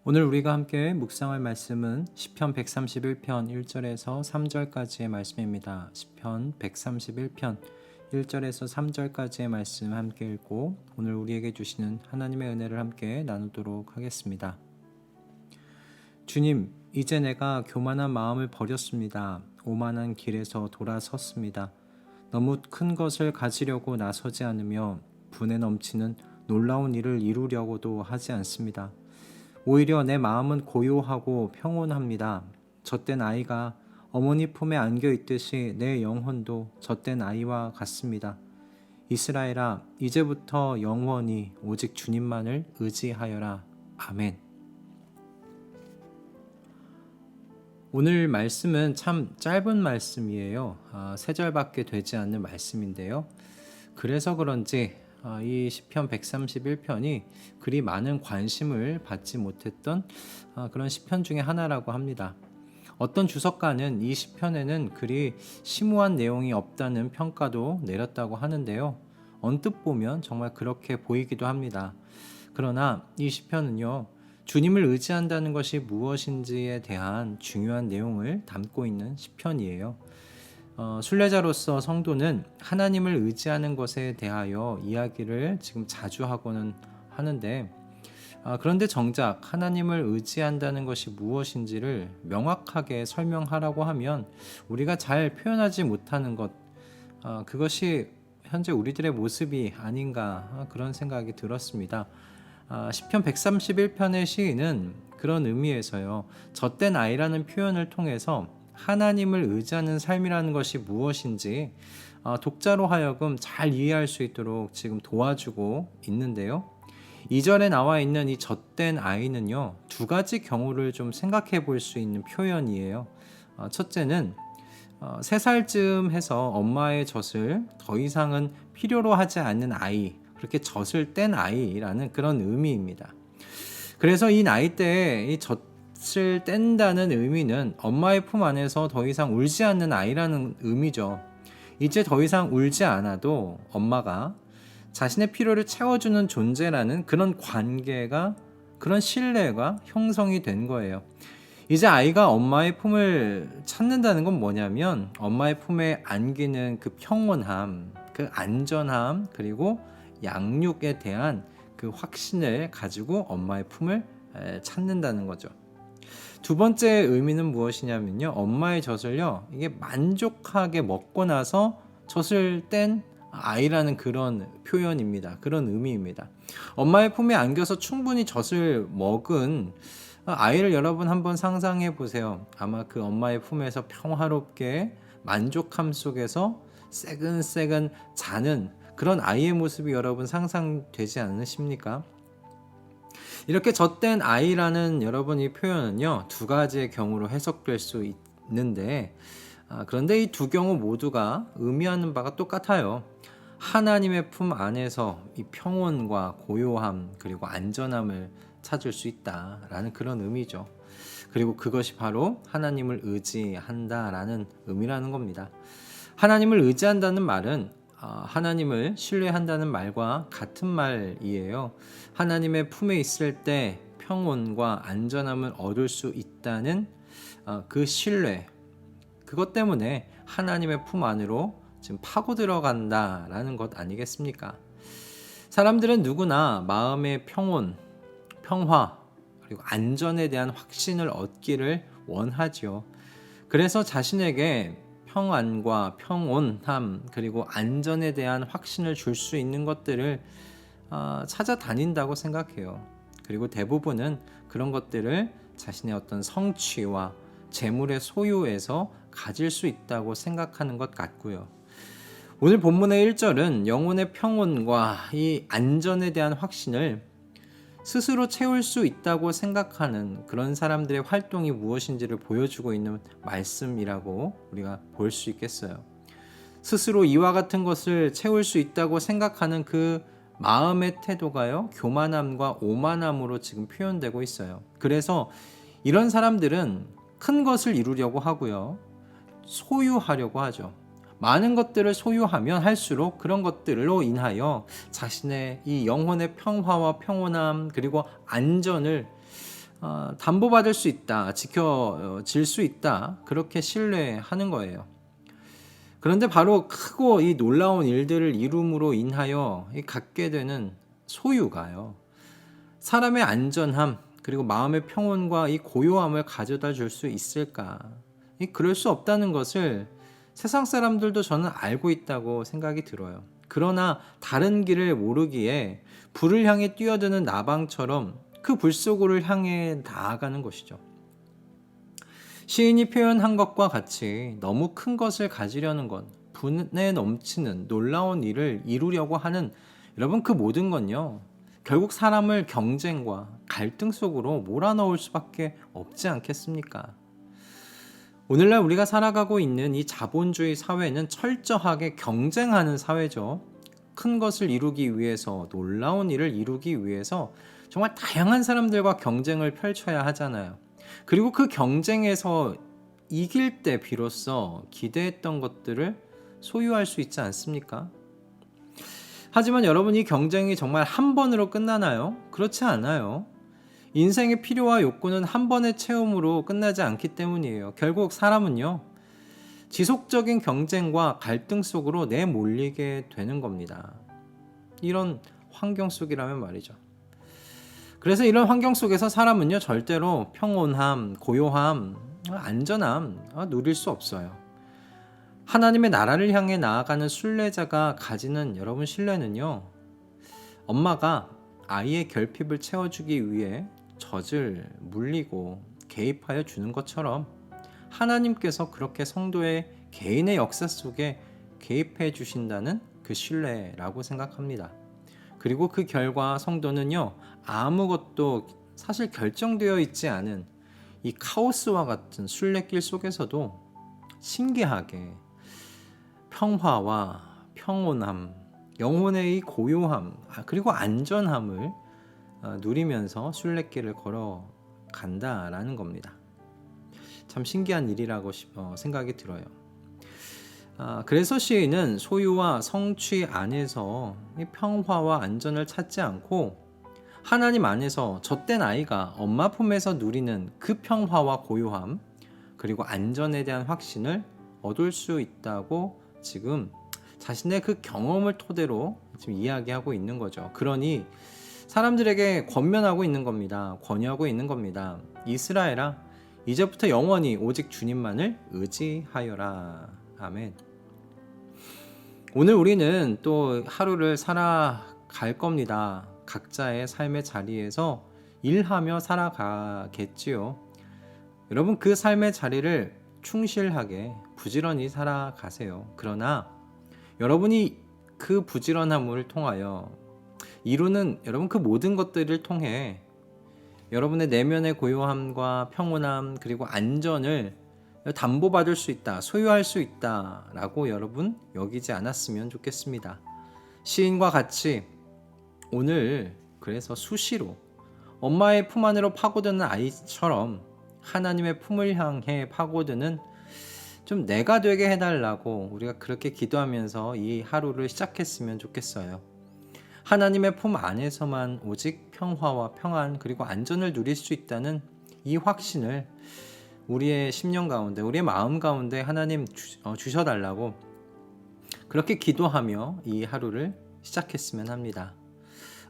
오늘 우리가 함께 묵상할 말씀은 시편 131편 1절에서 3절까지의 말씀입니다. 시편 131편 1절에서 3절까지의 말씀 함께 읽고 오늘 우리에게 주시는 하나님의 은혜를 함께 나누도록 하겠습니다. 주님, 이제 내가 교만한 마음을 버렸습니다. 오만한 길에서 돌아섰습니다. 너무 큰 것을 가지려고 나서지 않으며 분에 넘치는 놀라운 일을 이루려고도 하지 않습니다. 오히려 내 마음은 고요하고 평온합니다. 젖된 아이가 어머니 품에 안겨 있듯이 내 영혼도 젖된 아이와 같습니다. 이스라엘아, 이제부터 영원히 오직 주님만을 의지하여라. 아멘. 오늘 말씀은 참 짧은 말씀이에요. 3절밖에 되지 않는 말씀인데요. 그래서 그런지 이 시편 131편이 그리 많은 관심을 받지 못했던 그런 시편 중에 하나라고 합니다. 어떤 주석가는 이 시편에는 그리 심오한 내용이 없다는 평가도 내렸다고 하는데요. 언뜻 보면 정말 그렇게 보이기도 합니다. 그러나 이 시편은요, 주님을 의지한다는 것이 무엇인지에 대한 중요한 내용을 담고 있는 시편이에요. 순례자로서 성도는 하나님을 의지하는 것에 대하여 이야기를 지금 자주 하고는 하는데, 그런데 정작 하나님을 의지한다는 것이 무엇인지를 명확하게 설명하라고 하면 우리가 잘 표현하지 못하는 것, 그것이 현재 우리들의 모습이 아닌가 그런 생각이 들었습니다. 시편 131편의 시인은 그런 의미에서요, 젖된 아이라는 표현을 통해서 하나님을 의지하는 삶이라는 것이 무엇인지 독자로 하여금 잘 이해할 수 있도록 지금 도와주고 있는데요. 2절에 나와 있는 이 젖된 아이는요, 두 가지 경우를 좀 생각해 볼 수 있는 표현이에요. 첫째는 3살쯤 해서 엄마의 젖을 더 이상은 필요로 하지 않는 아이, 그렇게 젖을 뗀 아이라는 그런 의미입니다. 그래서 이 나이 때에 이 젖을 뗀다는 의미는 엄마의 품 안에서 더 이상 울지 않는 아이라는 의미죠. 이제 더 이상 울지 않아도 엄마가 자신의 필요를 채워주는 존재라는 그런 관계가, 그런 신뢰가 형성이 된 거예요. 이제 아이가 엄마의 품을 찾는다는 건 뭐냐면 엄마의 품에 안기는 그 평온함, 그 안전함, 그리고 양육에 대한 그 확신을 가지고 엄마의 품을 찾는다는 거죠. 두 번째 의미는 무엇이냐면요, 엄마의 젖을요, 이게 만족하게 먹고 나서 젖을 뗀 아이라는 그런 표현입니다. 그런 의미입니다. 엄마의 품에 안겨서 충분히 젖을 먹은 아이를 여러분 한번 상상해 보세요. 아마 그 엄마의 품에서 평화롭게 만족함 속에서 새근새근 자는 그런 아이의 모습이 여러분 상상되지 않으십니까? 이렇게 젖된 아이라는 여러분 이 표현은요, 두 가지의 경우로 해석될 수 있는데, 그런데 이 두 경우 모두가 의미하는 바가 똑같아요. 하나님의 품 안에서 이 평온과 고요함 그리고 안전함을 찾을 수 있다라는 그런 의미죠. 그리고 그것이 바로 하나님을 의지한다라는 의미라는 겁니다. 하나님을 의지한다는 말은 하나님을 신뢰한다는 말과 같은 말이에요. 하나님의 품에 있을 때 평온과 안전함을 얻을 수 있다는 그 신뢰, 그것 때문에 하나님의 품 안으로 지금 파고 들어간다라는 것 아니겠습니까? 사람들은 누구나 마음의 평온, 평화, 그리고 안전에 대한 확신을 얻기를 원하죠. 그래서 자신에게 평안과 평온함 그리고 안전에 대한 확신을 줄 수 있는 것들을 찾아다닌다고 생각해요. 그리고 대부분은 그런 것들을 자신의 어떤 성취와 재물의 소유에서 가질 수 있다고 생각하는 것 같고요. 오늘 본문의 1절은 영혼의 평온과 이 안전에 대한 확신을 스스로 채울 수 있다고 생각하는 그런 사람들의 활동이 무엇인지를 보여주고 있는 말씀이라고 우리가 볼 수 있겠어요. 스스로 이와 같은 것을 채울 수 있다고 생각하는 그 마음의 태도가요, 교만함과 오만함으로 지금 표현되고 있어요. 그래서 이런 사람들은 큰 것을 이루려고 하고요, 소유하려고 하죠. 많은 것들을 소유하면 할수록 그런 것들로 인하여 자신의 이 영혼의 평화와 평온함 그리고 안전을 담보받을 수 있다, 지켜질 수 있다, 그렇게 신뢰하는 거예요. 그런데 바로 크고 이 놀라운 일들을 이룸으로 인하여 갖게 되는 소유가요, 사람의 안전함 그리고 마음의 평온과 이 고요함을 가져다 줄 수 있을까? 그럴 수 없다는 것을 세상 사람들도 저는 알고 있다고 생각이 들어요. 그러나 다른 길을 모르기에 불을 향해 뛰어드는 나방처럼 그 불 속으로 향해 나아가는 것이죠. 시인이 표현한 것과 같이 너무 큰 것을 가지려는 것, 분에 넘치는 놀라운 일을 이루려고 하는 여러분, 그 모든 건요, 결국 사람을 경쟁과 갈등 속으로 몰아넣을 수밖에 없지 않겠습니까? 오늘날 우리가 살아가고 있는 이 자본주의 사회는 철저하게 경쟁하는 사회죠. 큰 것을 이루기 위해서, 놀라운 일을 이루기 위해서 정말 다양한 사람들과 경쟁을 펼쳐야 하잖아요. 그리고 그 경쟁에서 이길 때 비로소 기대했던 것들을 소유할 수 있지 않습니까? 하지만 여러분, 이 경쟁이 정말 한 번으로 끝나나요? 그렇지 않아요. 인생의 필요와 욕구는 한 번의 체험으로 끝나지 않기 때문이에요. 결국 사람은요, 지속적인 경쟁과 갈등 속으로 내몰리게 되는 겁니다. 이런 환경 속이라면 말이죠. 그래서 이런 환경 속에서 사람은요, 절대로 평온함, 고요함, 안전함 누릴 수 없어요. 하나님의 나라를 향해 나아가는 순례자가 가지는 여러분 신뢰는요, 엄마가 아이의 결핍을 채워주기 위해 젖을 물리고 개입하여 주는 것처럼 하나님께서 그렇게 성도의 개인의 역사 속에 개입해 주신다는 그 신뢰라고 생각합니다. 그리고 그 결과 성도는요, 아무것도 사실 결정되어 있지 않은 이 카오스와 같은 순례길 속에서도 신기하게 평화와 평온함, 영혼의 이 고요함, 그리고 안전함을 누리면서 순례길을 걸어간다라는 겁니다. 참 신기한 일이라고 생각이 들어요. 그래서 시인은 소유와 성취 안에서 이 평화와 안전을 찾지 않고 하나님 안에서 젖된 아이가 엄마 품에서 누리는 그 평화와 고요함, 그리고 안전에 대한 확신을 얻을 수 있다고 지금 자신의 그 경험을 토대로 지금 이야기하고 있는 거죠. 그러니 사람들에게 권면하고 있는 겁니다. 권유하고 있는 겁니다. 이스라엘아, 이제부터 영원히 오직 주님만을 의지하여라. 아멘. 오늘 우리는 또 하루를 살아갈 겁니다. 각자의 삶의 자리에서 일하며 살아가겠지요. 여러분, 그 삶의 자리를 충실하게 부지런히 살아가세요. 그러나 여러분이 그 부지런함을 통하여 이루는 여러분 그 모든 것들을 통해 여러분의 내면의 고요함과 평온함 그리고 안전을 담보받을 수 있다, 소유할 수 있다 라고 여러분 여기지 않았으면 좋겠습니다. 시인과 같이 오늘 그래서 수시로 엄마의 품 안으로 파고드는 아이처럼 하나님의 품을 향해 파고드는 좀 내가 되게 해달라고 우리가 그렇게 기도하면서 이 하루를 시작했으면 좋겠어요. 하나님의 품 안에서만 오직 평화와 평안 그리고 안전을 누릴 수 있다는 이 확신을 우리의 심령 가운데, 우리의 마음 가운데 하나님 주셔달라고 그렇게 기도하며 이 하루를 시작했으면 합니다.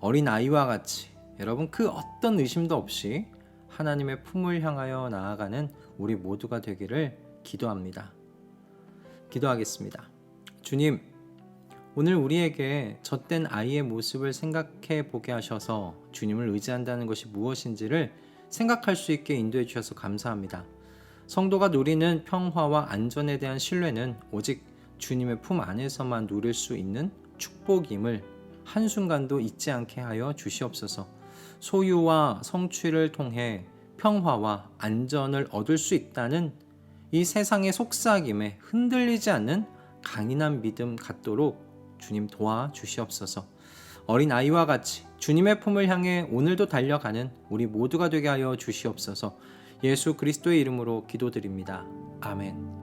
어린 아이와 같이 여러분 그 어떤 의심도 없이 하나님의 품을 향하여 나아가는 우리 모두가 되기를 기도합니다. 기도하겠습니다. 주님, 오늘 우리에게 젖된 아이의 모습을 생각해 보게 하셔서 주님을 의지한다는 것이 무엇인지를 생각할 수 있게 인도해 주셔서 감사합니다. 성도가 누리는 평화와 안전에 대한 신뢰는 오직 주님의 품 안에서만 누릴 수 있는 축복임을 한순간도 잊지 않게 하여 주시옵소서. 소유와 성취를 통해 평화와 안전을 얻을 수 있다는 이 세상의 속삭임에 흔들리지 않는 강인한 믿음 갖도록 주님 도와주시옵소서. 어린 아이와 같이 주님의 품을 향해 오늘도 달려가는 우리 모두가 되게 하여 주시옵소서. 예수 그리스도의 이름으로 기도드립니다. 아멘.